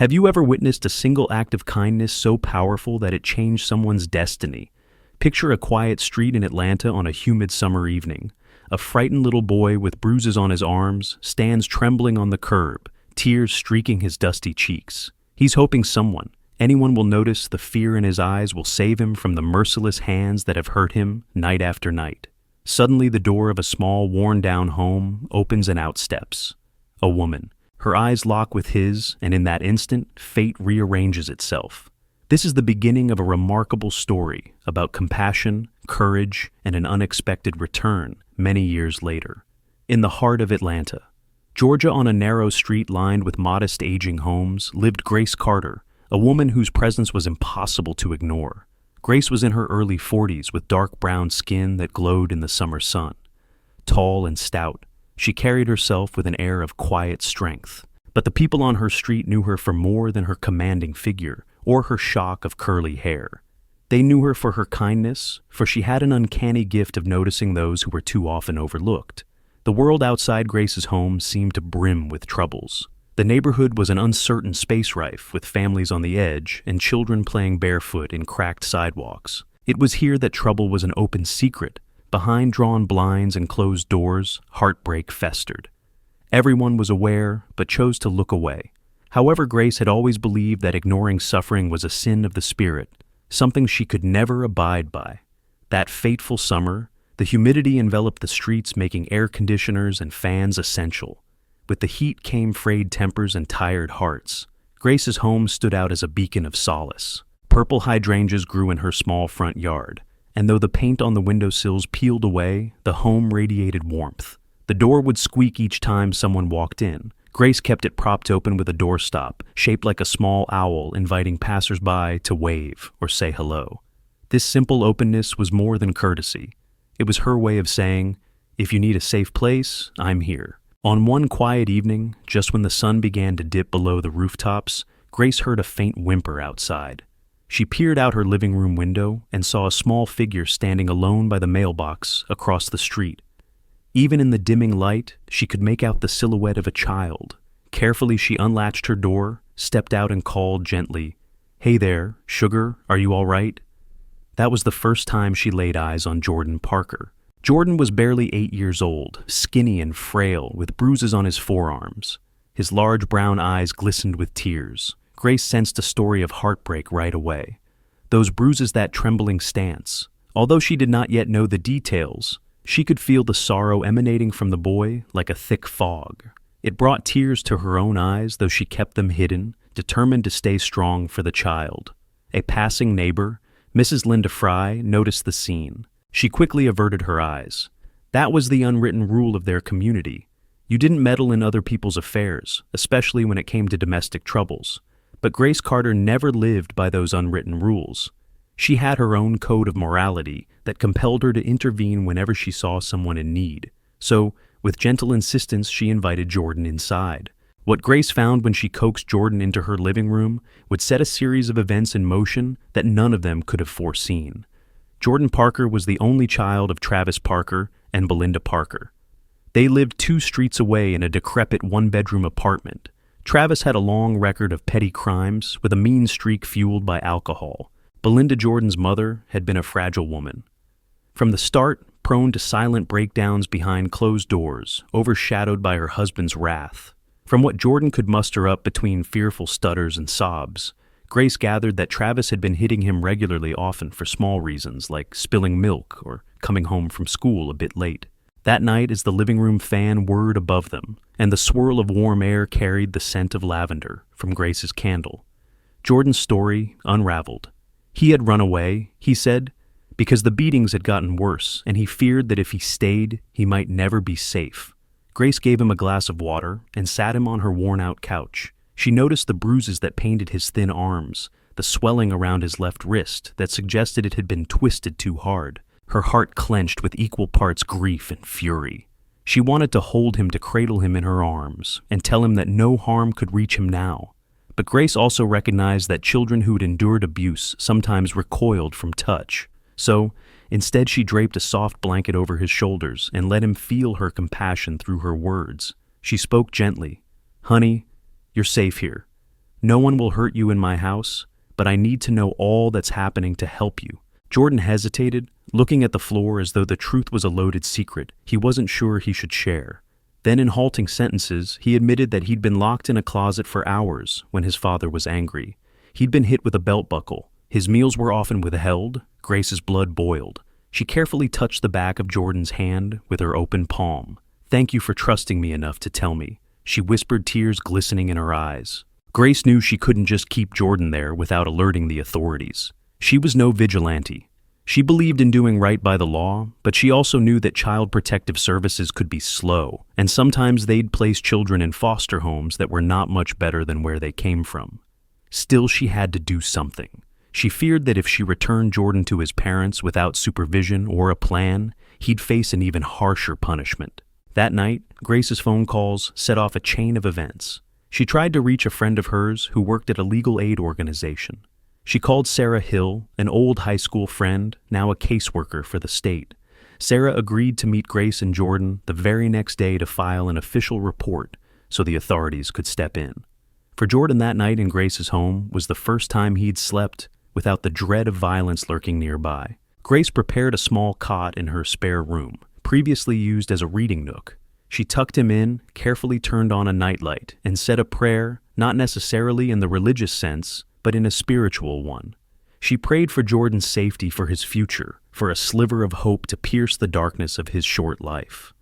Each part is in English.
Have you ever witnessed a single act of kindness so powerful that it changed someone's destiny? Picture a quiet street in Atlanta on a humid summer evening. A frightened little boy with bruises on his arms stands trembling on the curb, tears streaking his dusty cheeks. He's hoping anyone will notice the fear in his eyes will save him from the merciless hands that have hurt him night after night. Suddenly, the door of a small, worn-down home opens and out steps a woman. Her eyes lock with his, and in that instant, fate rearranges itself. This is the beginning of a remarkable story about compassion, courage, and an unexpected return many years later. In the heart of Atlanta, Georgia, on a narrow street lined with modest aging homes, lived Grace Carter, a woman whose presence was impossible to ignore. Grace was in her early 40s with dark brown skin that glowed in the summer sun. Tall and stout, she carried herself with an air of quiet strength. But the people on her street knew her for more than her commanding figure or her shock of curly hair. They knew her for her kindness, for she had an uncanny gift of noticing those who were too often overlooked. The world outside Grace's home seemed to brim with troubles. The neighborhood was an uncertain space rife, with families on the edge and children playing barefoot in cracked sidewalks. It was here that trouble was an open secret. Behind drawn blinds and closed doors, heartbreak festered. Everyone was aware, but chose to look away. However, Grace had always believed that ignoring suffering was a sin of the spirit, something she could never abide by. That fateful summer, the humidity enveloped the streets, making air conditioners and fans essential. With the heat came frayed tempers and tired hearts. Grace's home stood out as a beacon of solace. Purple hydrangeas grew in her small front yard, and though the paint on the windowsills peeled away, the home radiated warmth. The door would squeak each time someone walked in. Grace kept it propped open with a doorstop, shaped like a small owl, inviting passers-by to wave or say hello. This simple openness was more than courtesy. It was her way of saying, "If you need a safe place, I'm here." On one quiet evening, just when the sun began to dip below the rooftops, Grace heard a faint whimper outside. She peered out her living room window and saw a small figure standing alone by the mailbox across the street. Even in the dimming light, she could make out the silhouette of a child. Carefully, she unlatched her door, stepped out and called gently, "Hey there, sugar, are you all right?" That was the first time she laid eyes on Jordan Parker. Jordan was barely 8 years old, skinny and frail, with bruises on his forearms. His large brown eyes glistened with tears. Grace sensed a story of heartbreak right away. Those bruises, that trembling stance. Although she did not yet know the details, she could feel the sorrow emanating from the boy like a thick fog. It brought tears to her own eyes, though she kept them hidden, determined to stay strong for the child. A passing neighbor, Mrs. Linda Fry, noticed the scene. She quickly averted her eyes. That was the unwritten rule of their community. You didn't meddle in other people's affairs, especially when it came to domestic troubles. But Grace Carter never lived by those unwritten rules. She had her own code of morality that compelled her to intervene whenever she saw someone in need. So, with gentle insistence, she invited Jordan inside. What Grace found when she coaxed Jordan into her living room would set a series of events in motion that none of them could have foreseen. Jordan Parker was the only child of Travis Parker and Belinda Parker. They lived 2 streets away in a decrepit one-bedroom apartment. Travis had a long record of petty crimes with a mean streak fueled by alcohol. Belinda, Jordan's mother, had been a fragile woman. From the start, prone to silent breakdowns behind closed doors, overshadowed by her husband's wrath. From what Jordan could muster up between fearful stutters and sobs, Grace gathered that Travis had been hitting him regularly, often for small reasons like spilling milk or coming home from school a bit late. That night, as the living room fan whirred above them, and the swirl of warm air carried the scent of lavender from Grace's candle, Jordan's story unraveled. He had run away, he said, because the beatings had gotten worse, and he feared that if he stayed, he might never be safe. Grace gave him a glass of water and sat him on her worn-out couch. She noticed the bruises that painted his thin arms, the swelling around his left wrist that suggested it had been twisted too hard. Her heart clenched with equal parts grief and fury. She wanted to hold him, to cradle him in her arms, and tell him that no harm could reach him now. But Grace also recognized that children who'd endured abuse sometimes recoiled from touch. So, instead, she draped a soft blanket over his shoulders and let him feel her compassion through her words. She spoke gently. "Honey, you're safe here. No one will hurt you in my house, but I need to know all that's happening to help you." Jordan hesitated, looking at the floor as though the truth was a loaded secret he wasn't sure he should share. Then, in halting sentences, he admitted that he'd been locked in a closet for hours when his father was angry. He'd been hit with a belt buckle. His meals were often withheld. Grace's blood boiled. She carefully touched the back of Jordan's hand with her open palm. "Thank you for trusting me enough to tell me," she whispered, tears glistening in her eyes. Grace knew she couldn't just keep Jordan there without alerting the authorities. She was no vigilante. She believed in doing right by the law, but she also knew that child protective services could be slow, and sometimes they'd place children in foster homes that were not much better than where they came from. Still, she had to do something. She feared that if she returned Jordan to his parents without supervision or a plan, he'd face an even harsher punishment. That night, Grace's phone calls set off a chain of events. She tried to reach a friend of hers who worked at a legal aid organization. She called Sarah Hill, an old high school friend, now a caseworker for the state. Sarah agreed to meet Grace and Jordan the very next day to file an official report so the authorities could step in. For Jordan, that night in Grace's home was the first time he'd slept without the dread of violence lurking nearby. Grace prepared a small cot in her spare room, previously used as a reading nook. She tucked him in, carefully turned on a nightlight, and said a prayer, not necessarily in the religious sense, but in a spiritual one. She prayed for Jordan's safety, for his future, for a sliver of hope to pierce the darkness of his short life.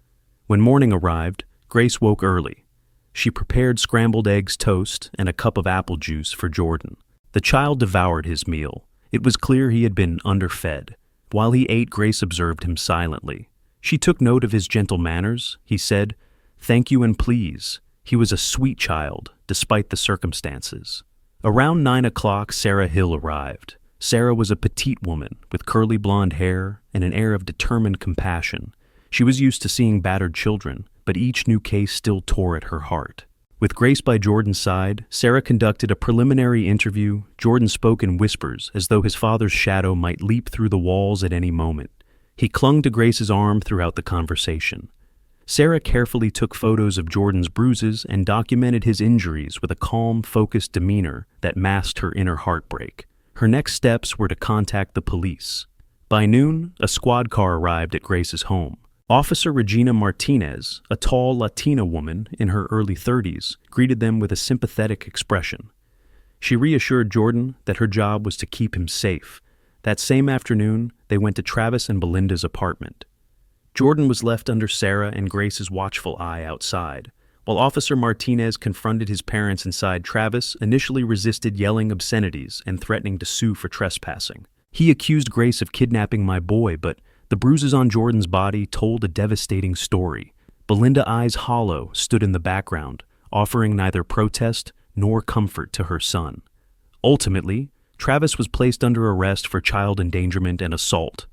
When morning arrived, Grace woke early. She prepared scrambled eggs, toast, and a cup of apple juice for Jordan. The child devoured his meal. It was clear he had been underfed. While he ate, Grace observed him silently. She took note of his gentle manners. He said, "Thank you and please." He was a sweet child, despite the circumstances. Around 9 o'clock, Sarah Hill arrived. Sarah was a petite woman with curly blonde hair and an air of determined compassion. She was used to seeing battered children, but each new case still tore at her heart. With Grace by Jordan's side, Sarah conducted a preliminary interview. Jordan spoke in whispers, as though his father's shadow might leap through the walls at any moment. He clung to Grace's arm throughout the conversation. Sarah carefully took photos of Jordan's bruises and documented his injuries with a calm, focused demeanor that masked her inner heartbreak. Her next steps were to contact the police. By noon, a squad car arrived at Grace's home. Officer Regina Martinez, a tall Latina woman in her early 30s, greeted them with a sympathetic expression. She reassured Jordan that her job was to keep him safe. That same afternoon, they went to Travis and Belinda's apartment. Jordan was left under Sarah and Grace's watchful eye outside. While Officer Martinez confronted his parents inside, Travis initially resisted, yelling obscenities and threatening to sue for trespassing. He accused Grace of kidnapping my boy, but the bruises on Jordan's body told a devastating story. Belinda, eyes hollow, stood in the background, offering neither protest nor comfort to her son. Ultimately, Travis was placed under arrest for child endangerment and assault.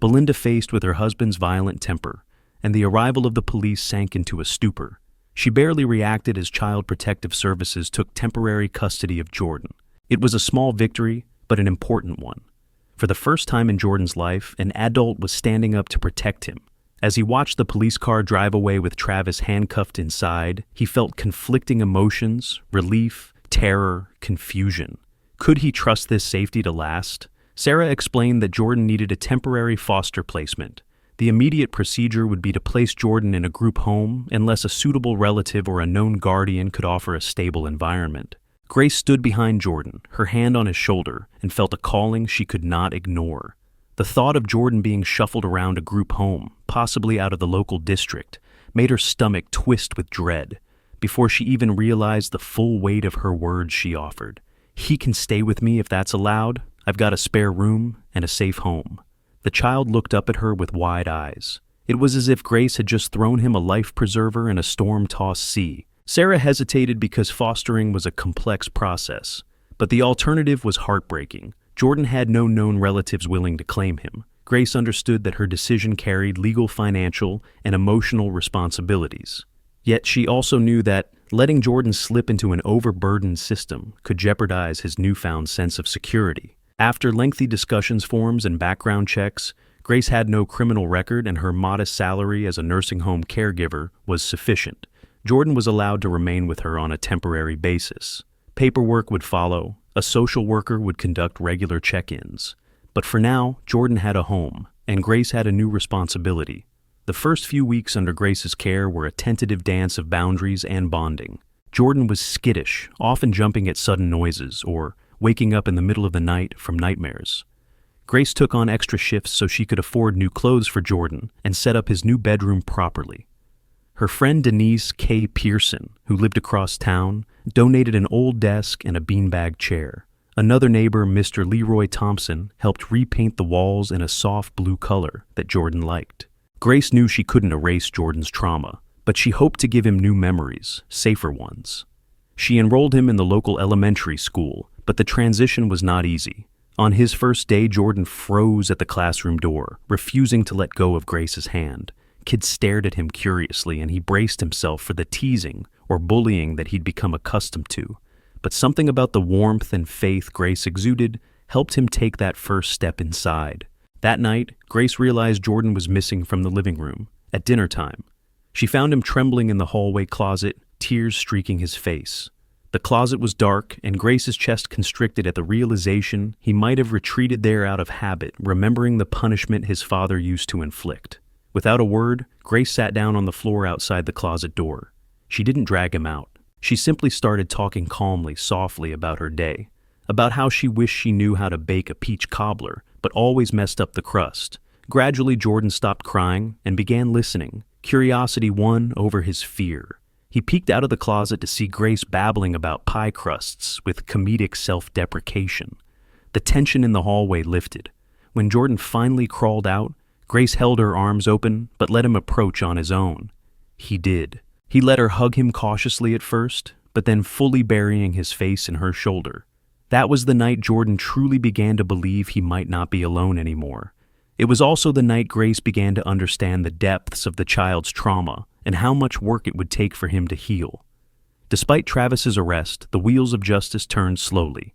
Belinda, faced with her husband's violent temper, and the arrival of the police, sank into a stupor. She barely reacted as Child Protective Services took temporary custody of Jordan. It was a small victory, but an important one. For the first time in Jordan's life, an adult was standing up to protect him. As he watched the police car drive away with Travis handcuffed inside, he felt conflicting emotions: relief, terror, confusion. Could he trust this safety to last? Sarah explained that Jordan needed a temporary foster placement. The immediate procedure would be to place Jordan in a group home unless a suitable relative or a known guardian could offer a stable environment. Grace stood behind Jordan, her hand on his shoulder, and felt a calling she could not ignore. The thought of Jordan being shuffled around a group home, possibly out of the local district, made her stomach twist with dread. Before she even realized the full weight of her words, she offered, "He can stay with me if that's allowed. I've got a spare room and a safe home." The child looked up at her with wide eyes. It was as if Grace had just thrown him a life preserver in a storm-tossed sea. Sarah hesitated because fostering was a complex process, but the alternative was heartbreaking. Jordan had no known relatives willing to claim him. Grace understood that her decision carried legal, financial, and emotional responsibilities. Yet she also knew that letting Jordan slip into an overburdened system could jeopardize his newfound sense of security. After lengthy discussions, forms, and background checks, Grace had no criminal record, and her modest salary as a nursing home caregiver was sufficient. Jordan was allowed to remain with her on a temporary basis. Paperwork would follow. A social worker would conduct regular check-ins. But for now, Jordan had a home, and Grace had a new responsibility. The first few weeks under Grace's care were a tentative dance of boundaries and bonding. Jordan was skittish, often jumping at sudden noises or waking up in the middle of the night from nightmares. Grace took on extra shifts so she could afford new clothes for Jordan and set up his new bedroom properly. Her friend Denise K. Pearson, who lived across town, donated an old desk and a beanbag chair. Another neighbor, Mr. Leroy Thompson, helped repaint the walls in a soft blue color that Jordan liked. Grace knew she couldn't erase Jordan's trauma, but she hoped to give him new memories, safer ones. She enrolled him in the local elementary school, but the transition was not easy. On his first day, Jordan froze at the classroom door, refusing to let go of Grace's hand. Kids stared at him curiously, and he braced himself for the teasing or bullying that he'd become accustomed to. But something about the warmth and faith Grace exuded helped him take that first step inside. That night, Grace realized Jordan was missing from the living room. At dinner time, she found him trembling in the hallway closet, tears streaking his face. The closet was dark, and Grace's chest constricted at the realization he might have retreated there out of habit, remembering the punishment his father used to inflict. Without a word, Grace sat down on the floor outside the closet door. She didn't drag him out. She simply started talking calmly, softly about her day, about how she wished she knew how to bake a peach cobbler, but always messed up the crust. Gradually, Jordan stopped crying and began listening. Curiosity won over his fear. He peeked out of the closet to see Grace babbling about pie crusts with comedic self-deprecation. The tension in the hallway lifted. When Jordan finally crawled out, Grace held her arms open but let him approach on his own. He did. He let her hug him cautiously at first, but then fully burying his face in her shoulder. That was the night Jordan truly began to believe he might not be alone anymore. It was also the night Grace began to understand the depths of the child's trauma and how much work it would take for him to heal. Despite Travis's arrest, the wheels of justice turned slowly.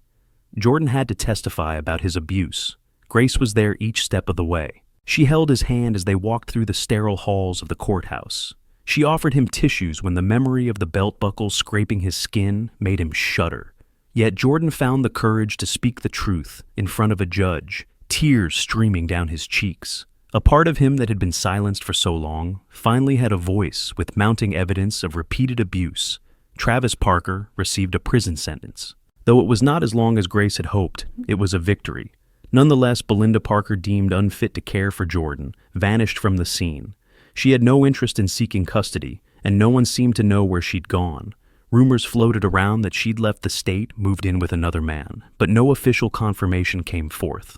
Jordan had to testify about his abuse. Grace was there each step of the way. She held his hand as they walked through the sterile halls of the courthouse. She offered him tissues when the memory of the belt buckle scraping his skin made him shudder. Yet Jordan found the courage to speak the truth in front of a judge, tears streaming down his cheeks. A part of him that had been silenced for so long finally had a voice with mounting evidence of repeated abuse. Travis Parker received a prison sentence. Though it was not as long as Grace had hoped, it was a victory. Nonetheless, Belinda Parker, deemed unfit to care for Jordan, vanished from the scene. She had no interest in seeking custody, and no one seemed to know where she'd gone. Rumors floated around that she'd left the state, moved in with another man, but no official confirmation came forth.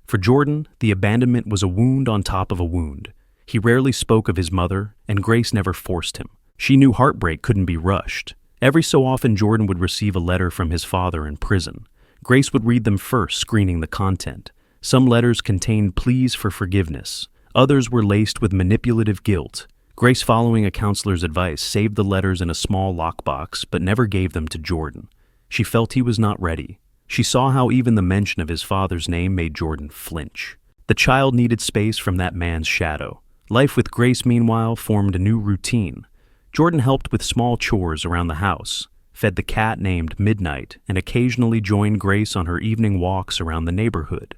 For Jordan, the abandonment was a wound on top of a wound. He rarely spoke of his mother, and Grace never forced him. She knew heartbreak couldn't be rushed. Every so often, Jordan would receive a letter from his father in prison. Grace would read them first, screening the content. Some letters contained pleas for forgiveness. Others were laced with manipulative guilt. Grace, following a counselor's advice, saved the letters in a small lockbox, but never gave them to Jordan. She felt he was not ready. She saw how even the mention of his father's name made Jordan flinch. The child needed space from that man's shadow. Life with Grace, meanwhile, formed a new routine. Jordan helped with small chores around the house, fed the cat named Midnight, and occasionally joined Grace on her evening walks around the neighborhood.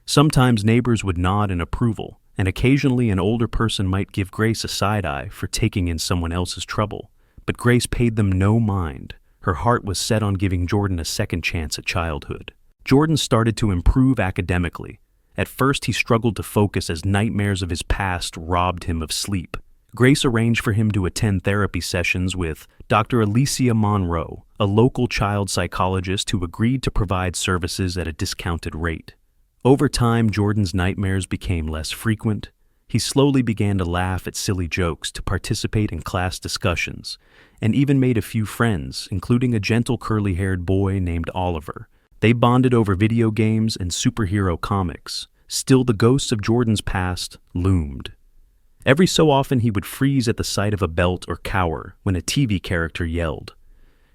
Sometimes neighbors would nod in approval, and occasionally an older person might give Grace a side-eye for taking in someone else's trouble. But Grace paid them no mind. Her heart was set on giving Jordan a second chance at childhood. Jordan started to improve academically. At first, he struggled to focus as nightmares of his past robbed him of sleep. Grace arranged for him to attend therapy sessions with Dr. Alicia Monroe, a local child psychologist who agreed to provide services at a discounted rate. Over time, Jordan's nightmares became less frequent. He slowly began to laugh at silly jokes, to participate in class discussions, and even made a few friends, including a gentle curly-haired boy named Oliver. They bonded over video games and superhero comics. Still, the ghosts of Jordan's past loomed. Every so often, he would freeze at the sight of a belt or cower when a TV character yelled.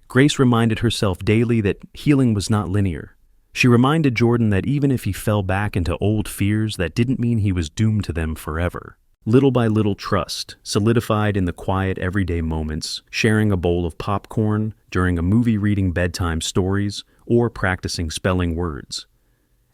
Grace reminded herself daily that healing was not linear. She reminded Jordan that even if he fell back into old fears, that didn't mean he was doomed to them forever. Little by little trust solidified in the quiet everyday moments, sharing a bowl of popcorn during a movie, reading bedtime stories, or practicing spelling words.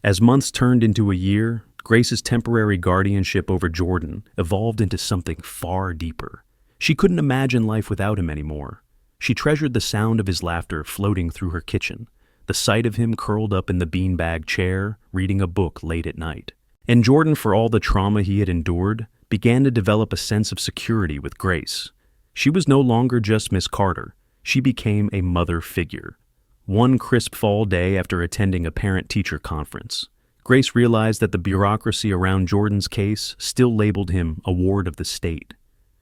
As months turned into a year, Grace's temporary guardianship over Jordan evolved into something far deeper. She couldn't imagine life without him anymore. She treasured the sound of his laughter floating through her kitchen, the sight of him curled up in the beanbag chair, reading a book late at night. And Jordan, for all the trauma he had endured, began to develop a sense of security with Grace. She was no longer just Miss Carter. She became a mother figure. One crisp fall day after attending a parent-teacher conference, Grace realized that the bureaucracy around Jordan's case still labeled him a ward of the state.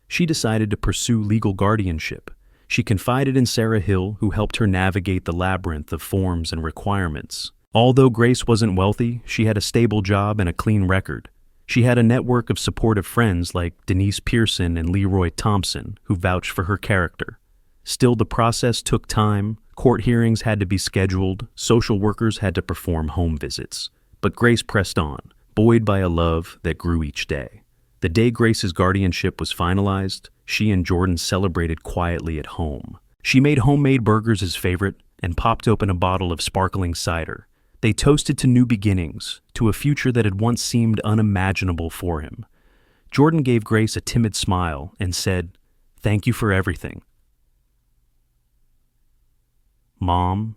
She decided to pursue legal guardianship. She confided in Sarah Hill, who helped her navigate the labyrinth of forms and requirements. Although Grace wasn't wealthy, she had a stable job and a clean record. She had a network of supportive friends like Denise Pearson and Leroy Thompson, who vouched for her character. Still, the process took time. Court hearings had to be scheduled. Social workers had to perform home visits. But Grace pressed on, buoyed by a love that grew each day. The day Grace's guardianship was finalized, she and Jordan celebrated quietly at home. She made homemade burgers his favorite and popped open a bottle of sparkling cider. They toasted to new beginnings, to a future that had once seemed unimaginable for him. Jordan gave Grace a timid smile and said, "Thank you for everything." "Mom."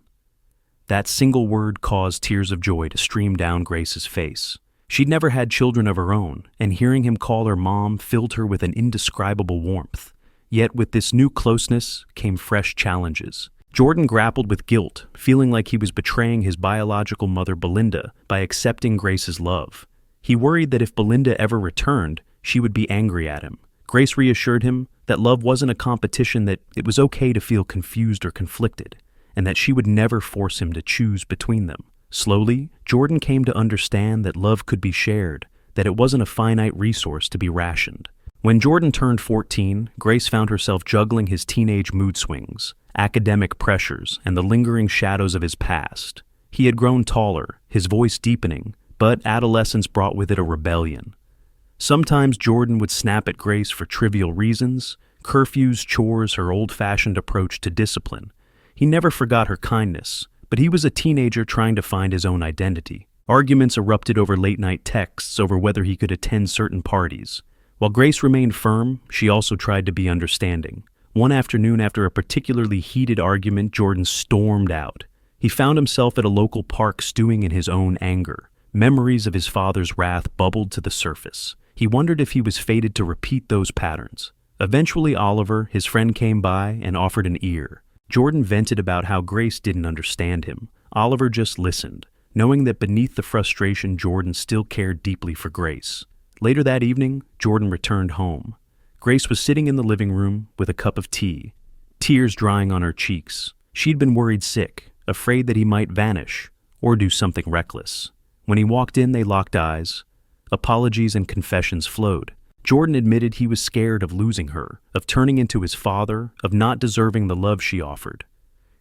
That single word caused tears of joy to stream down Grace's face. She'd never had children of her own, and hearing him call her mom filled her with an indescribable warmth. Yet with this new closeness came fresh challenges. Jordan grappled with guilt, feeling like he was betraying his biological mother Belinda by accepting Grace's love. He worried that if Belinda ever returned, she would be angry at him. Grace reassured him that love wasn't a competition, that it was okay to feel confused or conflicted, and that she would never force him to choose between them. Slowly, Jordan came to understand that love could be shared, that it wasn't a finite resource to be rationed. When Jordan turned 14, Grace found herself juggling his teenage mood swings, academic pressures, and the lingering shadows of his past. He had grown taller, his voice deepening, but adolescence brought with it a rebellion. Sometimes Jordan would snap at Grace for trivial reasons, curfews, chores, her old-fashioned approach to discipline. He never forgot her kindness, but he was a teenager trying to find his own identity. Arguments erupted over late-night texts over whether he could attend certain parties. While Grace remained firm, she also tried to be understanding. One afternoon, after a particularly heated argument, Jordan stormed out. He found himself at a local park stewing in his own anger. Memories of his father's wrath bubbled to the surface. He wondered if he was fated to repeat those patterns. Eventually, Oliver, his friend, came by and offered an ear. Jordan vented about how Grace didn't understand him. Oliver just listened, knowing that beneath the frustration, Jordan still cared deeply for Grace. Later that evening, Jordan returned home. Grace was sitting in the living room with a cup of tea, tears drying on her cheeks. She'd been worried sick, afraid that he might vanish or do something reckless. When he walked in, they locked eyes. Apologies and confessions flowed. Jordan admitted he was scared of losing her, of turning into his father, of not deserving the love she offered.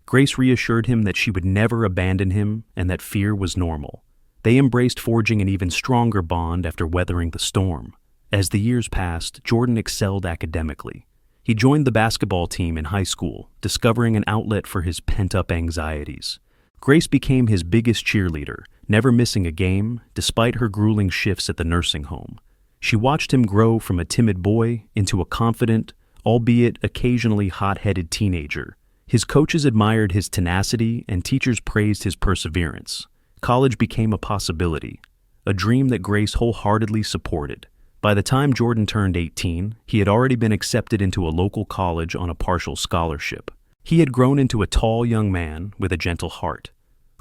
Grace reassured him that she would never abandon him and that fear was normal. They embraced, forging an even stronger bond after weathering the storm. As the years passed, Jordan excelled academically. He joined the basketball team in high school, discovering an outlet for his pent-up anxieties. Grace became his biggest cheerleader, never missing a game, despite her grueling shifts at the nursing home. She watched him grow from a timid boy into a confident, albeit occasionally hot-headed teenager. His coaches admired his tenacity and teachers praised his perseverance. College became a possibility, a dream that Grace wholeheartedly supported. By the time Jordan turned 18, he had already been accepted into a local college on a partial scholarship. He had grown into a tall young man with a gentle heart.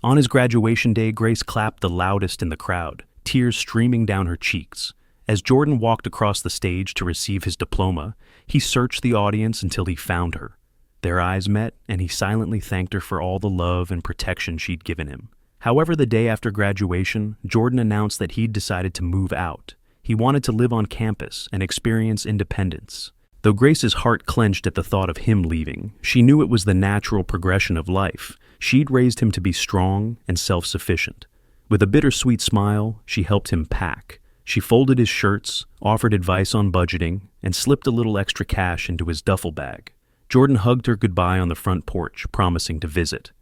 On his graduation day, Grace clapped the loudest in the crowd, tears streaming down her cheeks. As Jordan walked across the stage to receive his diploma, he searched the audience until he found her. Their eyes met, and he silently thanked her for all the love and protection she'd given him. However, the day after graduation, Jordan announced that he'd decided to move out. He wanted to live on campus and experience independence. Though Grace's heart clenched at the thought of him leaving, she knew it was the natural progression of life. She'd raised him to be strong and self-sufficient. With a bittersweet smile, she helped him pack. She folded his shirts, offered advice on budgeting, and slipped a little extra cash into his duffel bag. Jordan hugged her goodbye on the front porch, promising to visit.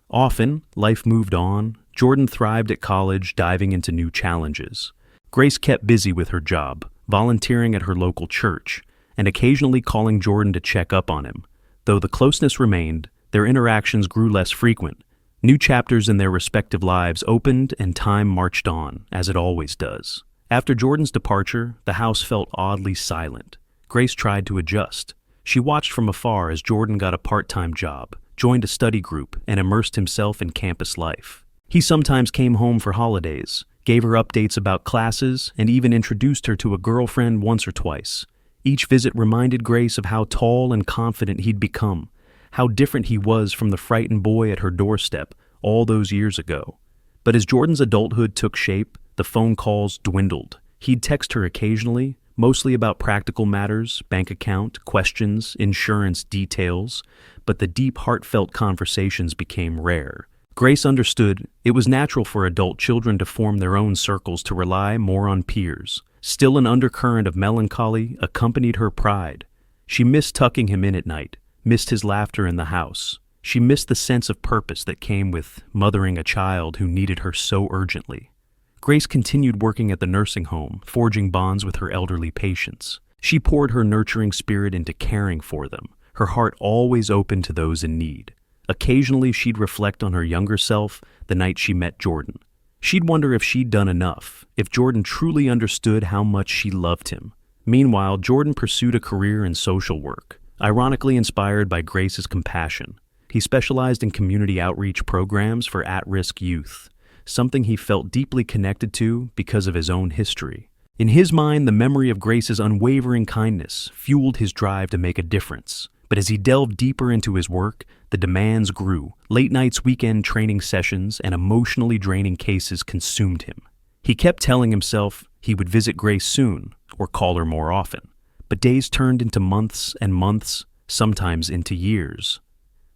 Often, life moved on. Jordan thrived at college, diving into new challenges. Grace kept busy with her job, volunteering at her local church, and occasionally calling Jordan to check up on him. Though the closeness remained, their interactions grew less frequent. New chapters in their respective lives opened and time marched on, as it always does. After Jordan's departure, the house felt oddly silent. Grace tried to adjust. She watched from afar as Jordan got a part-time job, joined a study group, and immersed himself in campus life. He sometimes came home for holidays, gave her updates about classes, and even introduced her to a girlfriend once or twice. Each visit reminded Grace of how tall and confident he'd become, how different he was from the frightened boy at her doorstep all those years ago. But as Jordan's adulthood took shape, the phone calls dwindled. He'd text her occasionally, mostly about practical matters, bank account, questions, insurance details, but the deep, heartfelt conversations became rare. Grace understood it was natural for adult children to form their own circles, to rely more on peers. Still, an undercurrent of melancholy accompanied her pride. She missed tucking him in at night, missed his laughter in the house. She missed the sense of purpose that came with mothering a child who needed her so urgently. Grace continued working at the nursing home, forging bonds with her elderly patients. She poured her nurturing spirit into caring for them, her heart always open to those in need. Occasionally, she'd reflect on her younger self the night she met Jordan. She'd wonder if she'd done enough, if Jordan truly understood how much she loved him. Meanwhile, Jordan pursued a career in social work, ironically inspired by Grace's compassion. He specialized in community outreach programs for at-risk youth, something he felt deeply connected to because of his own history. In his mind, the memory of Grace's unwavering kindness fueled his drive to make a difference. But as he delved deeper into his work, the demands grew. Late nights, weekend training sessions, and emotionally draining cases consumed him. He kept telling himself he would visit Grace soon, or call her more often. But days turned into months and months, sometimes into years.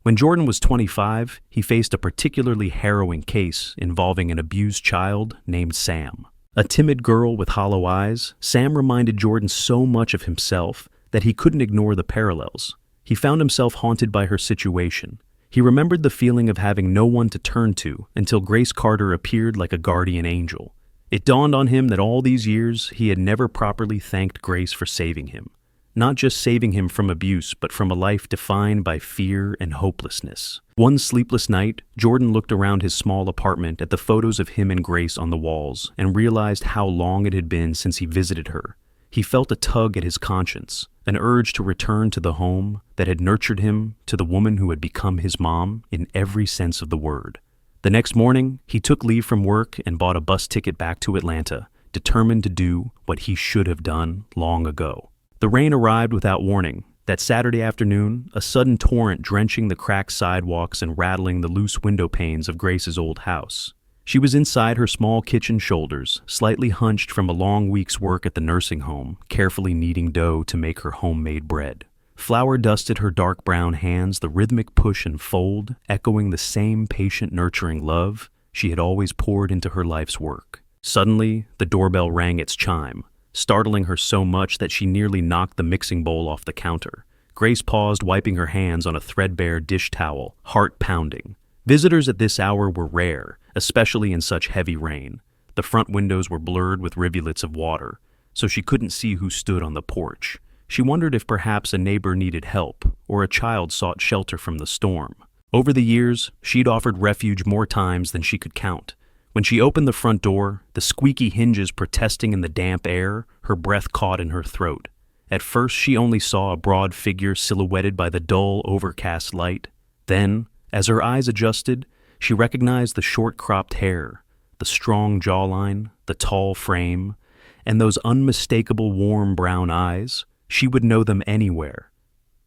When Jordan was 25, he faced a particularly harrowing case involving an abused child named Sam. A timid girl with hollow eyes, Sam reminded Jordan so much of himself that he couldn't ignore the parallels. He found himself haunted by her situation. He remembered the feeling of having no one to turn to until Grace Carter appeared like a guardian angel. It dawned on him that all these years he had never properly thanked Grace for saving him. Not just saving him from abuse, but from a life defined by fear and hopelessness. One sleepless night, Jordan looked around his small apartment at the photos of him and Grace on the walls and realized how long it had been since he visited her. He felt a tug at his conscience, an urge to return to the home that had nurtured him, to the woman who had become his mom in every sense of the word. The next morning, he took leave from work and bought a bus ticket back to Atlanta, determined to do what he should have done long ago. The rain arrived without warning. That Saturday afternoon, a sudden torrent drenching the cracked sidewalks and rattling the loose window panes of Grace's old house. She was inside her small kitchen shoulders, slightly hunched from a long week's work at the nursing home, carefully kneading dough to make her homemade bread. Flour dusted her dark brown hands, the rhythmic push and fold, echoing the same patient, nurturing love she had always poured into her life's work. Suddenly, the doorbell rang its chime, startling her so much that she nearly knocked the mixing bowl off the counter. Grace paused, wiping her hands on a threadbare dish towel, heart pounding. Visitors at this hour were rare, especially in such heavy rain. The front windows were blurred with rivulets of water, so she couldn't see who stood on the porch. She wondered if perhaps a neighbor needed help, or a child sought shelter from the storm. Over the years, she'd offered refuge more times than she could count. When she opened the front door, the squeaky hinges protesting in the damp air, her breath caught in her throat. At first, she only saw a broad figure silhouetted by the dull, overcast light. Then, as her eyes adjusted, she recognized the short-cropped hair, the strong jawline, the tall frame, and those unmistakable warm brown eyes. She would know them anywhere.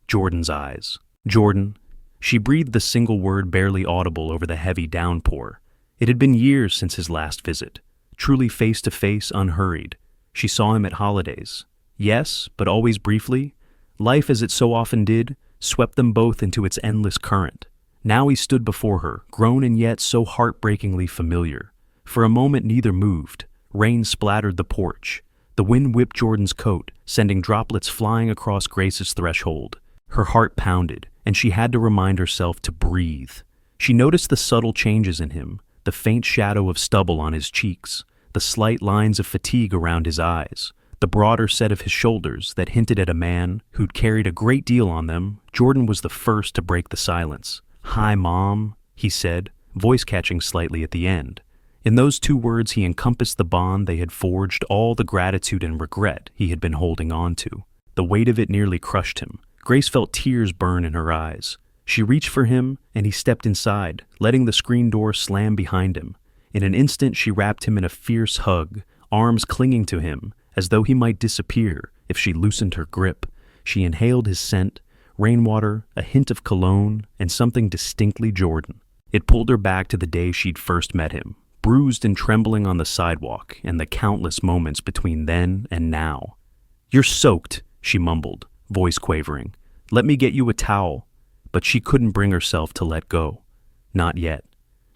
Jordan's eyes. Jordan. She breathed the single word barely audible over the heavy downpour. It had been years since his last visit. Truly face-to-face, unhurried. She saw him at holidays. Yes, but always briefly. Life, as it so often did, swept them both into its endless current. Now he stood before her, grown and yet so heartbreakingly familiar. For a moment neither moved. Rain splattered the porch. The wind whipped Jordan's coat, sending droplets flying across Grace's threshold. Her heart pounded, and she had to remind herself to breathe. She noticed the subtle changes in him, the faint shadow of stubble on his cheeks, the slight lines of fatigue around his eyes, the broader set of his shoulders that hinted at a man who'd carried a great deal on them. Jordan was the first to break the silence. "Hi, Mom," he said, voice catching slightly at the end. In those two words he encompassed the bond they had forged, all the gratitude and regret he had been holding on to. The weight of it nearly crushed him. Grace felt tears burn in her eyes. She reached for him, and he stepped inside, letting the screen door slam behind him. In an instant she wrapped him in a fierce hug, arms clinging to him, as though he might disappear if she loosened her grip. She inhaled his scent, rainwater, a hint of cologne, and something distinctly Jordan. It pulled her back to the day she'd first met him, bruised and trembling on the sidewalk, and the countless moments between then and now. "You're soaked," she mumbled, voice quavering. "Let me get you a towel." But she couldn't bring herself to let go. Not yet.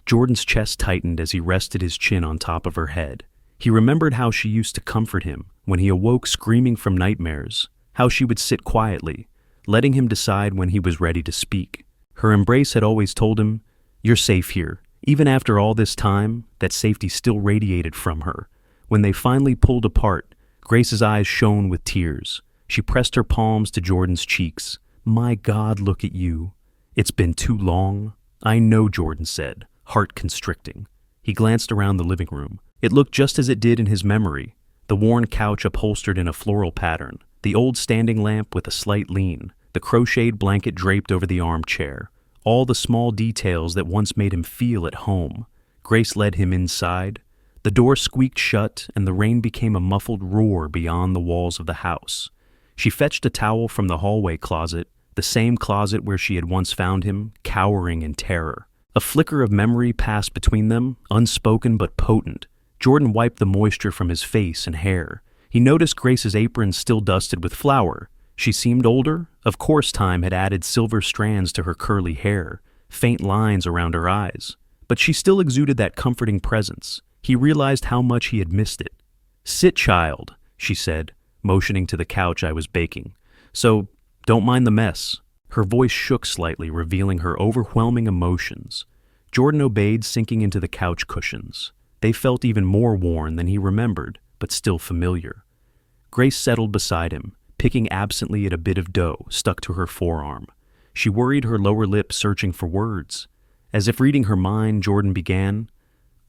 Jordan's chest tightened as he rested his chin on top of her head. He remembered how she used to comfort him when he awoke screaming from nightmares, how she would sit quietly, letting him decide when he was ready to speak. Her embrace had always told him, "You're safe here." Even after all this time, that safety still radiated from her. When they finally pulled apart, Grace's eyes shone with tears. She pressed her palms to Jordan's cheeks. "My God, look at you. It's been too long." "I know," Jordan said, heart constricting. He glanced around the living room. It looked just as it did in his memory. The worn couch upholstered in a floral pattern, the old standing lamp with a slight lean, the crocheted blanket draped over the armchair. All the small details that once made him feel at home. Grace led him inside. The door squeaked shut, and the rain became a muffled roar beyond the walls of the house. She fetched a towel from the hallway closet, the same closet where she had once found him, cowering in terror. A flicker of memory passed between them, unspoken but potent. Jordan wiped the moisture from his face and hair. He noticed Grace's apron still dusted with flour. She seemed older. Of course, time had added silver strands to her curly hair, faint lines around her eyes. But she still exuded that comforting presence. He realized how much he had missed it. "Sit, child," she said, motioning to the couch I was baking. "So, don't mind the mess." Her voice shook slightly, revealing her overwhelming emotions. Jordan obeyed, sinking into the couch cushions. They felt even more worn than he remembered, but still familiar. Grace settled beside him, picking absently at a bit of dough stuck to her forearm. She worried her lower lip, searching for words. As if reading her mind, Jordan began,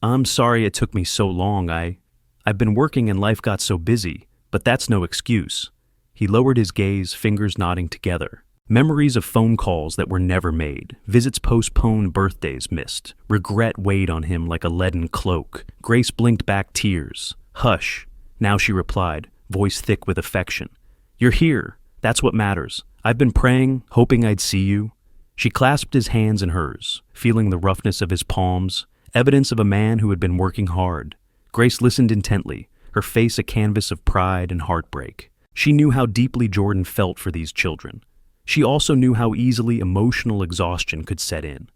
"I'm sorry it took me so long. I've been working and life got so busy, but that's no excuse." He lowered his gaze, fingers knotting together. Memories of phone calls that were never made, visits postponed, birthdays missed. Regret weighed on him like a leaden cloak. Grace blinked back tears. "Hush." Now she replied, voice thick with affection. "You're here. That's what matters. I've been praying, hoping I'd see you." She clasped his hands in hers, feeling the roughness of his palms, evidence of a man who had been working hard. Grace listened intently, her face a canvas of pride and heartbreak. She knew how deeply Jordan felt for these children. She also knew how easily emotional exhaustion could set in.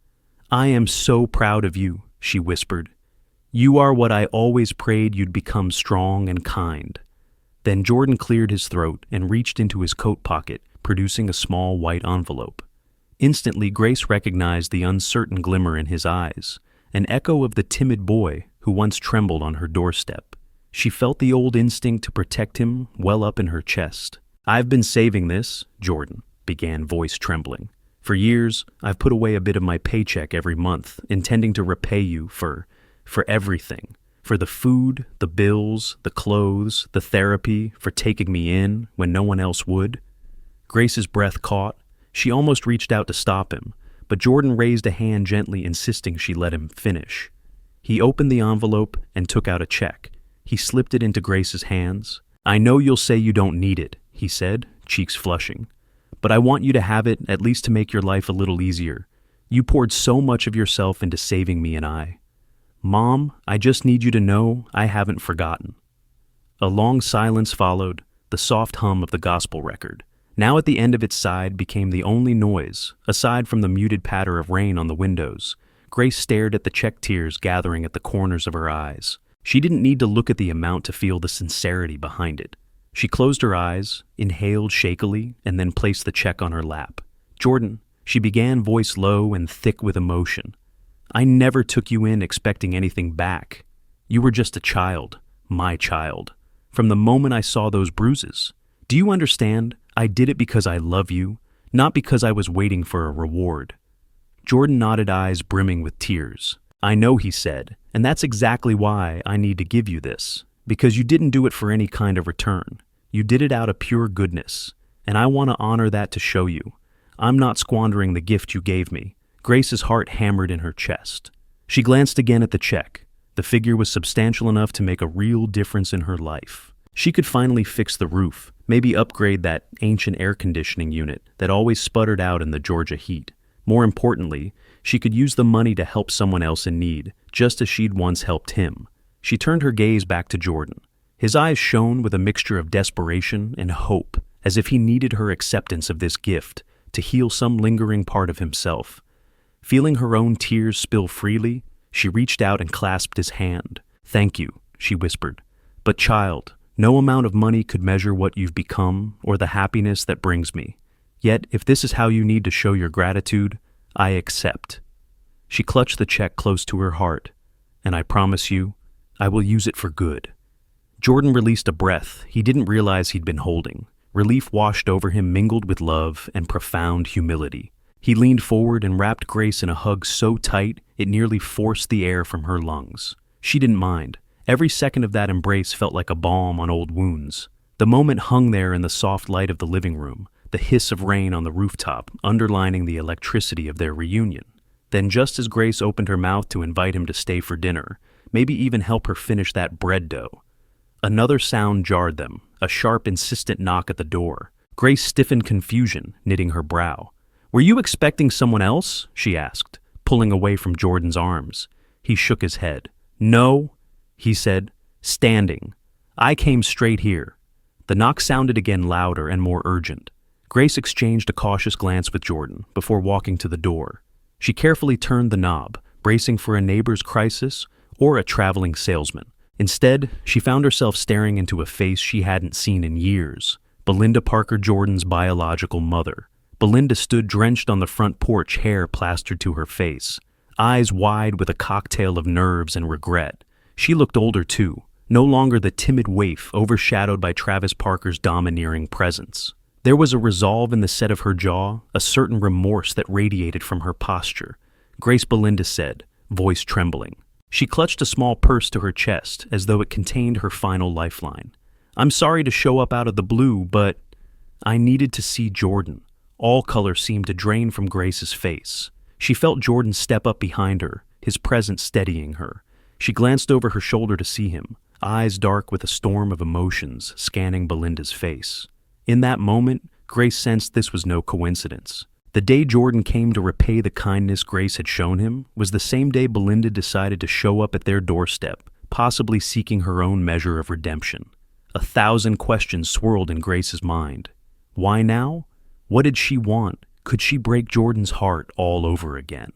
"I am so proud of you," she whispered. "You are what I always prayed you'd become, strong and kind." Then Jordan cleared his throat and reached into his coat pocket, producing a small white envelope. Instantly, Grace recognized the uncertain glimmer in his eyes, an echo of the timid boy who once trembled on her doorstep. She felt the old instinct to protect him well up in her chest. "I've been saving this," Jordan began, voice trembling. "For years, I've put away a bit of my paycheck every month, intending to repay you for everything. For the food, the bills, the clothes, the therapy, for taking me in when no one else would." Grace's breath caught. She almost reached out to stop him, but Jordan raised a hand gently, insisting she let him finish. He opened the envelope and took out a check. He slipped it into Grace's hands. "I know you'll say you don't need it," he said, cheeks flushing. "But I want you to have it, at least to make your life a little easier. You poured so much of yourself into saving me and I. Mom, I just need you to know I haven't forgotten." A long silence followed, the soft hum of the gospel record. Now at the end of its side became the only noise, aside from the muted patter of rain on the windows. Grace stared at the check, tears gathering at the corners of her eyes. She didn't need to look at the amount to feel the sincerity behind it. She closed her eyes, inhaled shakily, and then placed the check on her lap. "Jordan," she began, voice low and thick with emotion, "I never took you in expecting anything back. You were just a child, my child. From the moment I saw those bruises. Do you understand? I did it because I love you, not because I was waiting for a reward." Jordan nodded, eyes brimming with tears. "I know," he said, "and that's exactly why I need to give you this. Because you didn't do it for any kind of return. You did it out of pure goodness, and I want to honor that to show you. I'm not squandering the gift you gave me." Grace's heart hammered in her chest. She glanced again at the check. The figure was substantial enough to make a real difference in her life. She could finally fix the roof, maybe upgrade that ancient air conditioning unit that always sputtered out in the Georgia heat. More importantly, she could use the money to help someone else in need, just as she'd once helped him. She turned her gaze back to Jordan. His eyes shone with a mixture of desperation and hope, as if he needed her acceptance of this gift to heal some lingering part of himself. Feeling her own tears spill freely, she reached out and clasped his hand. "Thank you," she whispered. "But child, no amount of money could measure what you've become or the happiness that brings me. Yet, if this is how you need to show your gratitude, I accept." She clutched the check close to her heart. "And I promise you, I will use it for good." Jordan released a breath he didn't realize he'd been holding. Relief washed over him, mingled with love and profound humility. He leaned forward and wrapped Grace in a hug so tight it nearly forced the air from her lungs. She didn't mind. Every second of that embrace felt like a balm on old wounds. The moment hung there in the soft light of the living room, the hiss of rain on the rooftop underlining the electricity of their reunion. Then, just as Grace opened her mouth to invite him to stay for dinner, maybe even help her finish that bread dough, another sound jarred them, a sharp, insistent knock at the door. Grace stiffened confusion, knitting her brow. "Were you expecting someone else?" she asked, pulling away from Jordan's arms. He shook his head. "No," he said, standing. "I came straight here." The knock sounded again, louder and more urgent. Grace exchanged a cautious glance with Jordan before walking to the door. She carefully turned the knob, bracing for a neighbor's crisis or a traveling salesman. Instead, she found herself staring into a face she hadn't seen in years. Belinda Parker, Jordan's biological mother. Belinda stood drenched on the front porch, hair plastered to her face, eyes wide with a cocktail of nerves and regret. She looked older too, no longer the timid waif overshadowed by Travis Parker's domineering presence. There was a resolve in the set of her jaw, a certain remorse that radiated from her posture. "Grace," Belinda said, voice trembling. She clutched a small purse to her chest as though it contained her final lifeline. "I'm sorry to show up out of the blue, but I needed to see Jordan." All color seemed to drain from Grace's face. She felt Jordan step up behind her, his presence steadying her. She glanced over her shoulder to see him, eyes dark with a storm of emotions scanning Belinda's face. In that moment, Grace sensed this was no coincidence. The day Jordan came to repay the kindness Grace had shown him was the same day Belinda decided to show up at their doorstep, possibly seeking her own measure of redemption. 1,000 questions swirled in Grace's mind. Why now? What did she want? Could she break Jordan's heart all over again?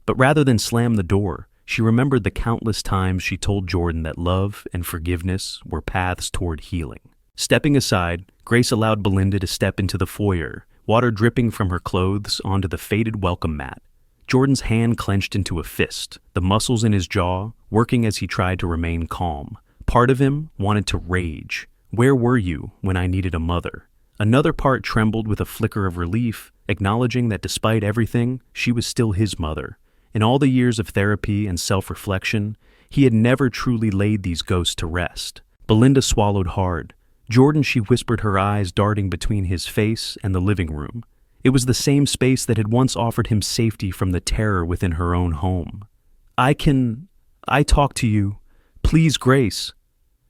But rather than slam the door, she remembered the countless times she told Jordan that love and forgiveness were paths toward healing. Stepping aside, Grace allowed Belinda to step into the foyer, water dripping from her clothes onto the faded welcome mat. Jordan's hand clenched into a fist, the muscles in his jaw working as he tried to remain calm. Part of him wanted to rage. Where were you when I needed a mother? Another part trembled with a flicker of relief, acknowledging that despite everything, she was still his mother. In all the years of therapy and self-reflection, he had never truly laid these ghosts to rest. Belinda swallowed hard. Jordan, she whispered, her eyes darting between his face and the living room. It was the same space that had once offered him safety from the terror within her own home. I talk to you. Please, Grace.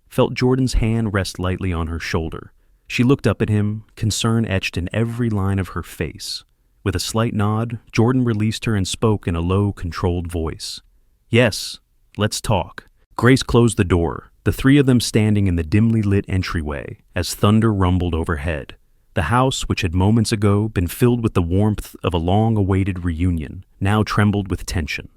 Felt Jordan's hand rest lightly on her shoulder. She looked up at him, concern etched in every line of her face. With a slight nod, Jordan released her and spoke in a low, controlled voice. Yes, let's talk. Grace closed the door, the three of them standing in the dimly lit entryway as thunder rumbled overhead. The house, which had moments ago been filled with the warmth of a long-awaited reunion, now trembled with tension.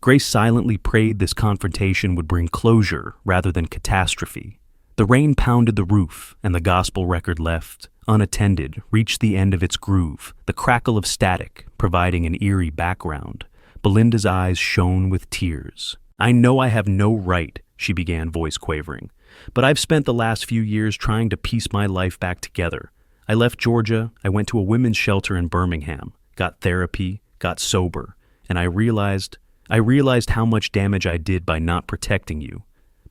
Grace silently prayed this confrontation would bring closure rather than catastrophe. The rain pounded the roof, and the gospel record left, unattended, reached the end of its groove, the crackle of static providing an eerie background. Belinda's eyes shone with tears. "I know I have no right," she began, voice quavering, "but I've spent the last few years trying to piece my life back together. I left Georgia, I went to a women's shelter in Birmingham, got therapy, got sober, and I realized how much damage I did by not protecting you.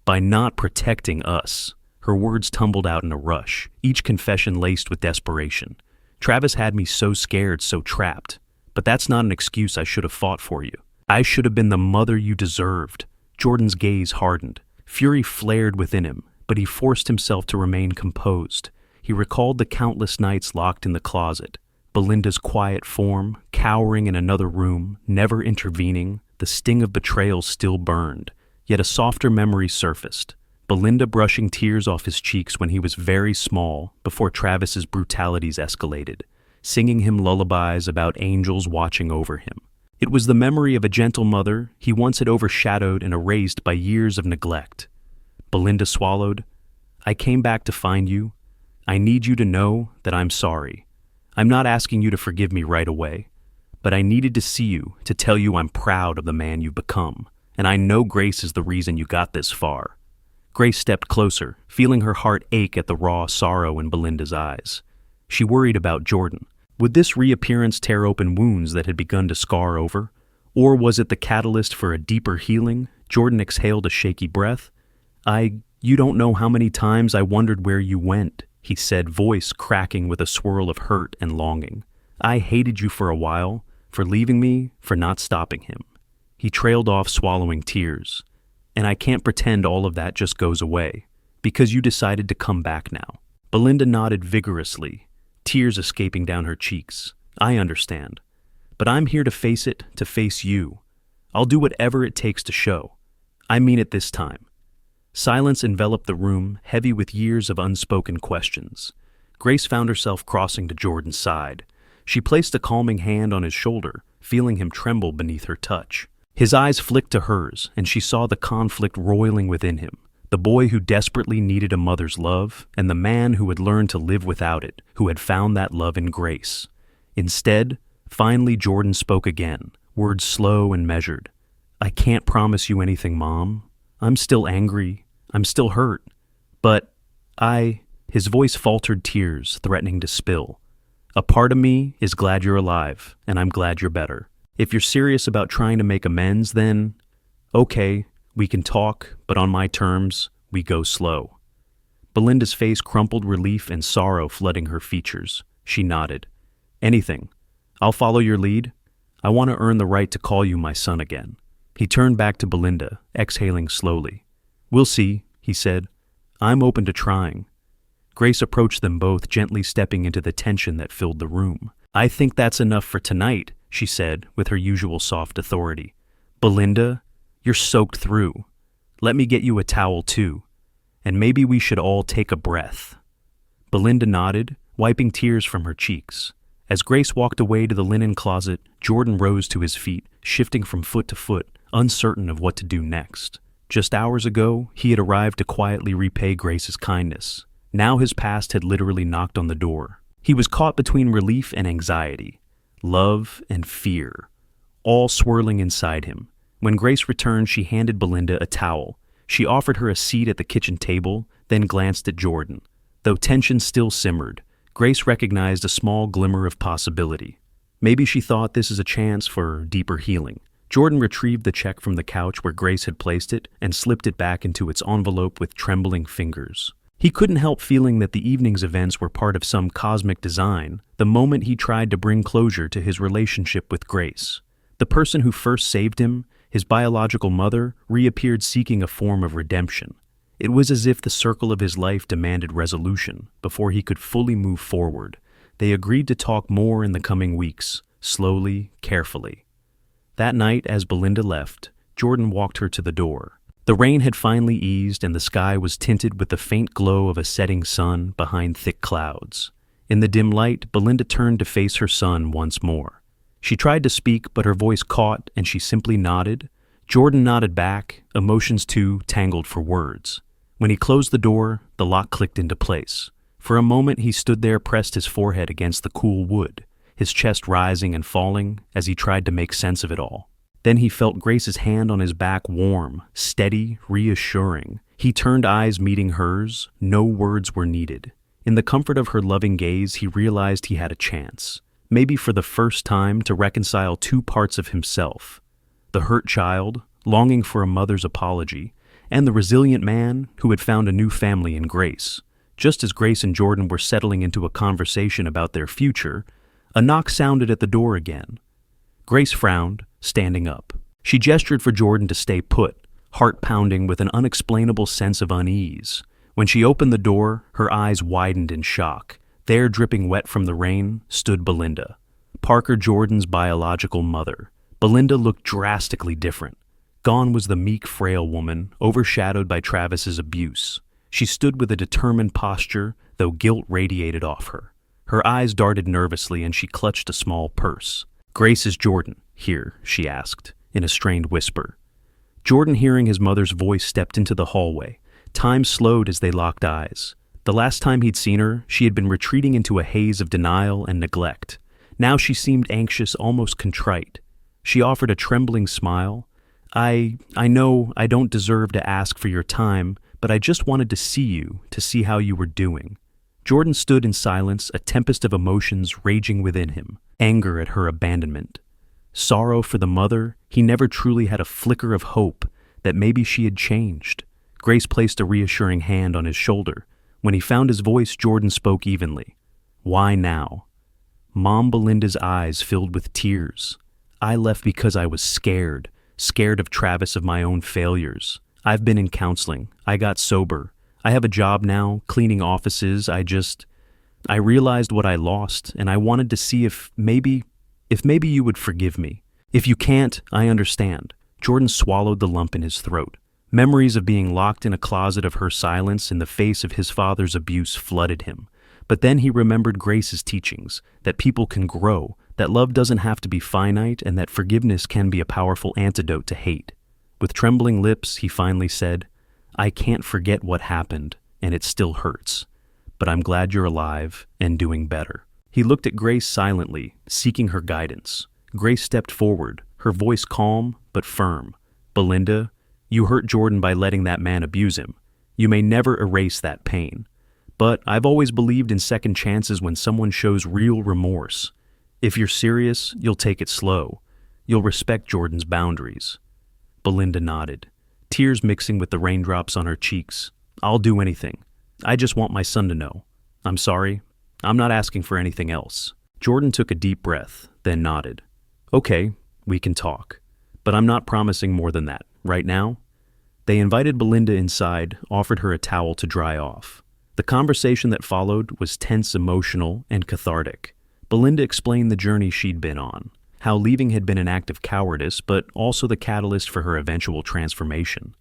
By not protecting us." Her words tumbled out in a rush, each confession laced with desperation. "Travis had me so scared, so trapped. But that's not an excuse. I should have fought for you. I should have been the mother you deserved." Jordan's gaze hardened. Fury flared within him, but he forced himself to remain composed. He recalled the countless nights locked in the closet, Belinda's quiet form, cowering in another room, never intervening. The sting of betrayal still burned, yet a softer memory surfaced. Belinda brushing tears off his cheeks when he was very small, before Travis's brutalities escalated, singing him lullabies about angels watching over him. It was the memory of a gentle mother he once had overshadowed and erased by years of neglect. Belinda swallowed. "I came back to find you. I need you to know that I'm sorry. I'm not asking you to forgive me right away, but I needed to see you to tell you I'm proud of the man you've become, and I know Grace is the reason you got this far." Grace stepped closer, feeling her heart ache at the raw sorrow in Belinda's eyes. She worried about Jordan. Would this reappearance tear open wounds that had begun to scar over? Or was it the catalyst for a deeper healing? Jordan exhaled a shaky breath. You don't know how many times I wondered where you went," he said, voice cracking with a swirl of hurt and longing. "I hated you for a while, for leaving me, for not stopping him." He trailed off, swallowing tears. "And I can't pretend all of that just goes away, because you decided to come back now." Belinda nodded vigorously, tears escaping down her cheeks. "I understand. But I'm here to face it, to face you. I'll do whatever it takes to show. I mean it this time." Silence enveloped the room, heavy with years of unspoken questions. Grace found herself crossing to Jordan's side. She placed a calming hand on his shoulder, feeling him tremble beneath her touch. His eyes flicked to hers, and she saw the conflict roiling within him. The boy who desperately needed a mother's love, and the man who had learned to live without it, who had found that love in Grace. Instead, finally Jordan spoke again, words slow and measured. "I can't promise you anything, Mom. I'm still angry. I'm still hurt. But His voice faltered, tears threatening to spill. "A part of me is glad you're alive, and I'm glad you're better. If you're serious about trying to make amends, then, okay, we can talk, but on my terms, we go slow." Belinda's face crumpled, relief and sorrow flooding her features. She nodded. "Anything. I'll follow your lead. I want to earn the right to call you my son again." He turned back to Belinda, exhaling slowly. "We'll see," he said. "I'm open to trying." Grace approached them both, gently stepping into the tension that filled the room. "I think that's enough for tonight," she said, with her usual soft authority. "Belinda, you're soaked through. Let me get you a towel too. And maybe we should all take a breath." Belinda nodded, wiping tears from her cheeks. As Grace walked away to the linen closet, Jordan rose to his feet, shifting from foot to foot, uncertain of what to do next. Just hours ago, he had arrived to quietly repay Grace's kindness. Now his past had literally knocked on the door. He was caught between relief and anxiety, love and fear, all swirling inside him. When Grace returned, she handed Belinda a towel. She offered her a seat at the kitchen table, then glanced at Jordan. Though tension still simmered, Grace recognized a small glimmer of possibility. Maybe she thought this is a chance for deeper healing. Jordan retrieved the check from the couch where Grace had placed it and slipped it back into its envelope with trembling fingers. He couldn't help feeling that the evening's events were part of some cosmic design the moment he tried to bring closure to his relationship with Grace. The person who first saved him, his biological mother, reappeared seeking a form of redemption. It was as if the circle of his life demanded resolution before he could fully move forward. They agreed to talk more in the coming weeks, slowly, carefully. That night, as Belinda left, Jordan walked her to the door. The rain had finally eased and the sky was tinted with the faint glow of a setting sun behind thick clouds. In the dim light, Belinda turned to face her son once more. She tried to speak, but her voice caught and she simply nodded. Jordan nodded back, emotions too tangled for words. When he closed the door, the lock clicked into place. For a moment he stood there, pressed his forehead against the cool wood, his chest rising and falling as he tried to make sense of it all. Then he felt Grace's hand on his back, warm, steady, reassuring. He turned, eyes meeting hers. No words were needed. In the comfort of her loving gaze, he realized he had a chance, maybe for the first time, to reconcile two parts of himself: the hurt child, longing for a mother's apology, and the resilient man who had found a new family in Grace. Just as Grace and Jordan were settling into a conversation about their future, a knock sounded at the door again. Grace frowned, standing up. She gestured for Jordan to stay put, heart pounding with an unexplainable sense of unease. When she opened the door, her eyes widened in shock. There, dripping wet from the rain, stood Belinda, Parker Jordan's biological mother. Belinda looked drastically different. Gone was the meek, frail woman, overshadowed by Travis's abuse. She stood with a determined posture, though guilt radiated off her. Her eyes darted nervously, and she clutched a small purse. "Grace, is Jordan here?" she asked, in a strained whisper. Jordan, hearing his mother's voice, stepped into the hallway. Time slowed as they locked eyes. The last time he'd seen her, she had been retreating into a haze of denial and neglect. Now she seemed anxious, almost contrite. She offered a trembling smile. I know I don't deserve to ask for your time, but I just wanted to see you, to see how you were doing." Jordan stood in silence, a tempest of emotions raging within him. Anger at her abandonment, sorrow for the mother. He never truly had a flicker of hope that maybe she had changed. Grace placed a reassuring hand on his shoulder. When he found his voice, Jordan spoke evenly. "Why now?" Mom Belinda's eyes filled with tears. "I left because I was scared of Travis, of my own failures. I've been in counseling. I got sober. I have a job now, cleaning offices. I realized what I lost, and I wanted to see if maybe you would forgive me. If you can't, I understand." Jordan swallowed the lump in his throat. Memories of being locked in a closet, of her silence in the face of his father's abuse, flooded him. But then he remembered Grace's teachings, that people can grow, that love doesn't have to be finite, and that forgiveness can be a powerful antidote to hate. With trembling lips, he finally said, "I can't forget what happened, and it still hurts. But I'm glad you're alive and doing better." He looked at Grace silently, seeking her guidance. Grace stepped forward, her voice calm but firm. "Belinda, you hurt Jordan by letting that man abuse him. You may never erase that pain. But I've always believed in second chances when someone shows real remorse. If you're serious, you'll take it slow. You'll respect Jordan's boundaries." Belinda nodded, tears mixing with the raindrops on her cheeks. "I'll do anything. I just want my son to know. I'm sorry. I'm not asking for anything else." Jordan took a deep breath, then nodded. "Okay, we can talk. But I'm not promising more than that. Right now?" They invited Belinda inside, offered her a towel to dry off. The conversation that followed was tense, emotional, and cathartic. Belinda explained the journey she'd been on, how leaving had been an act of cowardice, but also the catalyst for her eventual transformation.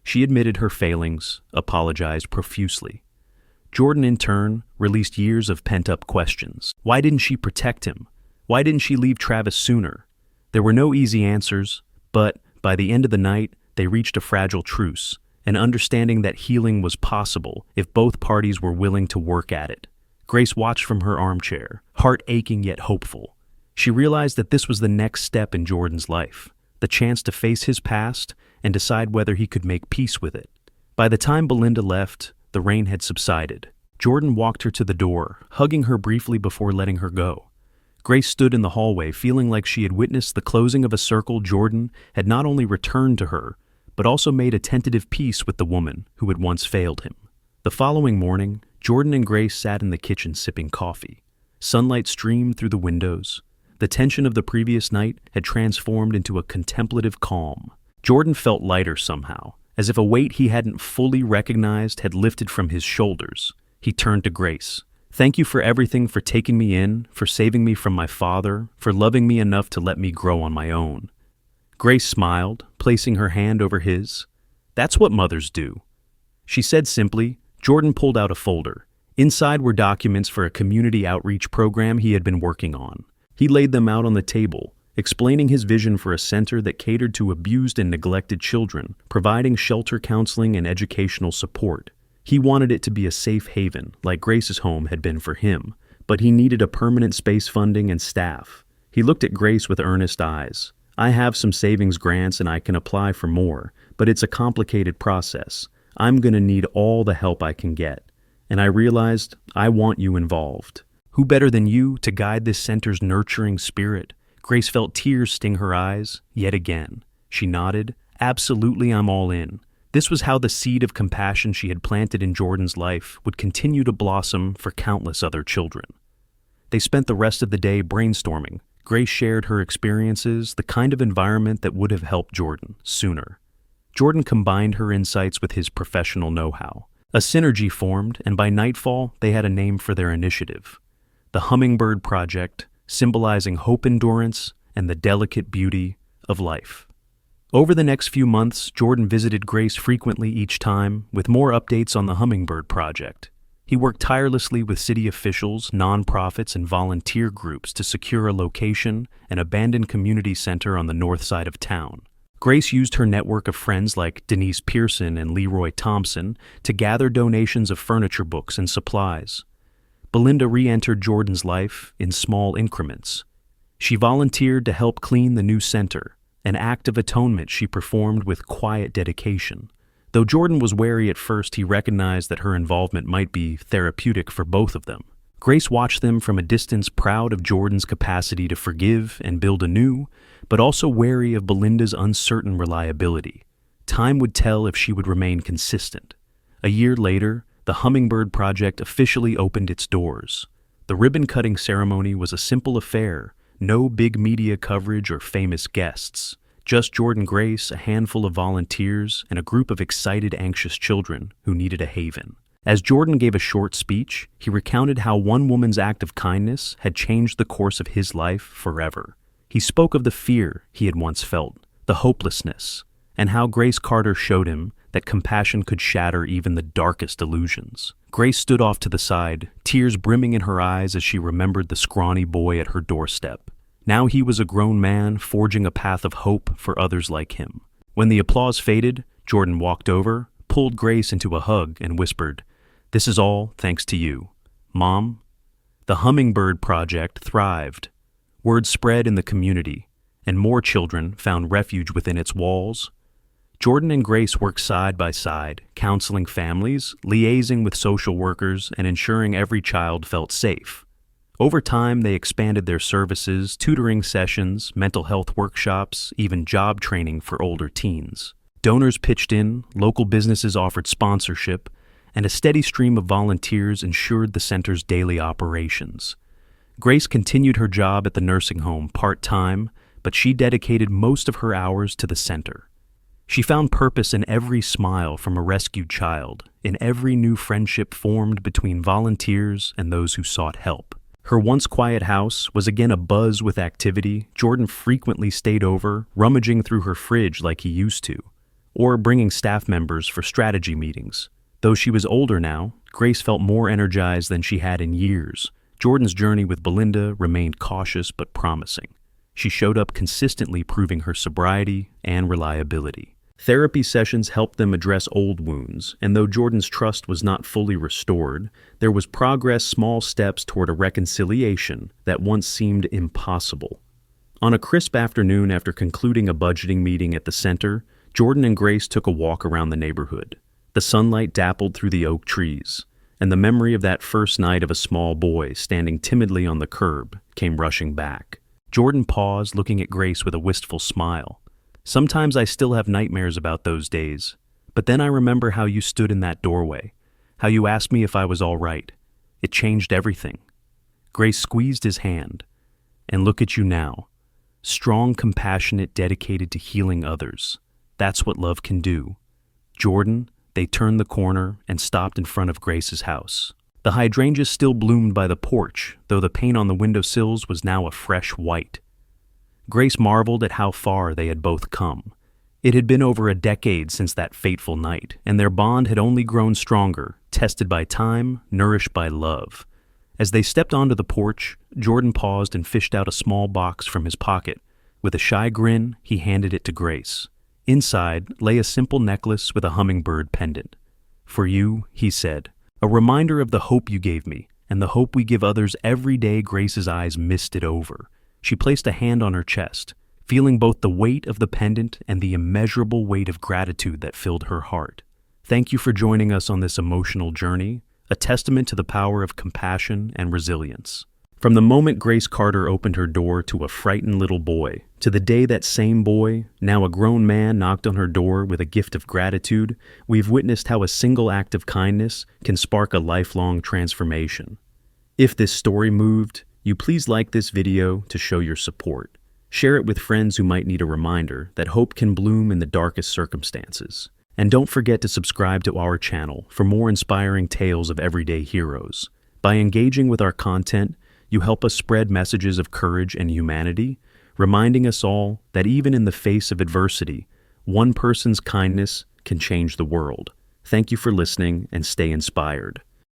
She admitted her failings, apologized profusely. Jordan, in turn, released years of pent-up questions. Why didn't she protect him? Why didn't she leave Travis sooner? There were no easy answers, but by the end of the night, they reached a fragile truce, an understanding that healing was possible if both parties were willing to work at it. Grace watched from her armchair, heart aching yet hopeful. She realized that this was the next step in Jordan's life, the chance to face his past and decide whether he could make peace with it. By the time Belinda left, the rain had subsided. Jordan walked her to the door, hugging her briefly before letting her go. Grace stood in the hallway, feeling like she had witnessed the closing of a circle. Jordan had not only returned to her, but also made a tentative peace with the woman who had once failed him. The following morning, Jordan and Grace sat in the kitchen sipping coffee. Sunlight streamed through the windows. The tension of the previous night had transformed into a contemplative calm. Jordan felt lighter somehow, as if a weight he hadn't fully recognized had lifted from his shoulders. He turned to Grace. "Thank you for everything, for taking me in, for saving me from my father, for loving me enough to let me grow on my own." Grace smiled, placing her hand over his. "That's what mothers do," she said simply. Jordan pulled out a folder. Inside were documents for a community outreach program he had been working on. He laid them out on the table, explaining his vision for a center that catered to abused and neglected children, providing shelter counseling and educational support. He wanted it to be a safe haven, like Grace's home had been for him, but he needed a permanent space funding and staff. He looked at Grace with earnest eyes. "I have some savings grants and I can apply for more, but it's a complicated process. I'm going to need all the help I can get. And I realized I want you involved. Who better than you to guide this center's nurturing spirit?" Grace felt tears sting her eyes, yet again. She nodded. "Absolutely, I'm all in." This was how the seed of compassion she had planted in Jordan's life would continue to blossom for countless other children. They spent the rest of the day brainstorming. Grace shared her experiences, the kind of environment that would have helped Jordan sooner. Jordan combined her insights with his professional know-how. A synergy formed, and by nightfall, they had a name for their initiative: the Hummingbird Project, symbolizing hope, endurance, and the delicate beauty of life. Over the next few months, Jordan visited Grace frequently each time, with more updates on the Hummingbird Project. He worked tirelessly with city officials, nonprofits, and volunteer groups to secure a location, an abandoned community center on the north side of town. Grace used her network of friends like Denise Pearson and Leroy Thompson to gather donations of furniture, books, and supplies. Belinda re-entered Jordan's life in small increments. She volunteered to help clean the new center, an act of atonement she performed with quiet dedication. Though Jordan was wary at first, he recognized that her involvement might be therapeutic for both of them. Grace watched them from a distance, proud of Jordan's capacity to forgive and build anew, but also wary of Belinda's uncertain reliability. Time would tell if she would remain consistent. A year later, the Hummingbird Project officially opened its doors. The ribbon-cutting ceremony was a simple affair, no big media coverage or famous guests. Just Jordan, Grace, a handful of volunteers, and a group of excited, anxious children who needed a haven. As Jordan gave a short speech, he recounted how one woman's act of kindness had changed the course of his life forever. He spoke of the fear he had once felt, the hopelessness, and how Grace Carter showed him that compassion could shatter even the darkest illusions. Grace stood off to the side, tears brimming in her eyes as she remembered the scrawny boy at her doorstep. Now he was a grown man, forging a path of hope for others like him. When the applause faded, Jordan walked over, pulled Grace into a hug, and whispered, "This is all thanks to you, Mom." The Hummingbird Project thrived. Word spread in the community, and more children found refuge within its walls. Jordan and Grace worked side by side, counseling families, liaising with social workers, and ensuring every child felt safe. Over time, they expanded their services, tutoring sessions, mental health workshops, even job training for older teens. Donors pitched in, local businesses offered sponsorship, and a steady stream of volunteers ensured the center's daily operations. Grace continued her job at the nursing home part-time, but she dedicated most of her hours to the center. She found purpose in every smile from a rescued child, in every new friendship formed between volunteers and those who sought help. Her once quiet house was again abuzz with activity. Jordan frequently stayed over, rummaging through her fridge like he used to, or bringing staff members for strategy meetings. Though she was older now, Grace felt more energized than she had in years. Jordan's journey with Belinda remained cautious but promising. She showed up consistently, proving her sobriety and reliability. Therapy sessions helped them address old wounds, and though Jordan's trust was not fully restored, there was progress, small steps toward a reconciliation that once seemed impossible. On a crisp afternoon after concluding a budgeting meeting at the center, Jordan and Grace took a walk around the neighborhood. The sunlight dappled through the oak trees, and the memory of that first night of a small boy standing timidly on the curb came rushing back. Jordan paused, looking at Grace with a wistful smile. "Sometimes I still have nightmares about those days, but then I remember how you stood in that doorway, how you asked me if I was all right. It changed everything." Grace squeezed his hand. "And look at you now. Strong, compassionate, dedicated to healing others. That's what love can do." Jordan, they turned the corner and stopped in front of Grace's house. The hydrangeas still bloomed by the porch, though the paint on the windowsills was now a fresh white. Grace marveled at how far they had both come. It had been over a decade since that fateful night, and their bond had only grown stronger, tested by time, nourished by love. As they stepped onto the porch, Jordan paused and fished out a small box from his pocket. With a shy grin, he handed it to Grace. Inside lay a simple necklace with a hummingbird pendant. "For you," he said, "a reminder of the hope you gave me, and the hope we give others every day." Grace's eyes misted over. She placed a hand on her chest, feeling both the weight of the pendant and the immeasurable weight of gratitude that filled her heart. Thank you for joining us on this emotional journey, a testament to the power of compassion and resilience. From the moment Grace Carter opened her door to a frightened little boy, to the day that same boy, now a grown man, knocked on her door with a gift of gratitude, we've witnessed how a single act of kindness can spark a lifelong transformation. If this story moved you, please like this video to show your support. Share it with friends who might need a reminder that hope can bloom in the darkest circumstances. And don't forget to subscribe to our channel for more inspiring tales of everyday heroes. By engaging with our content, you help us spread messages of courage and humanity, reminding us all that even in the face of adversity, one person's kindness can change the world. Thank you for listening and stay inspired.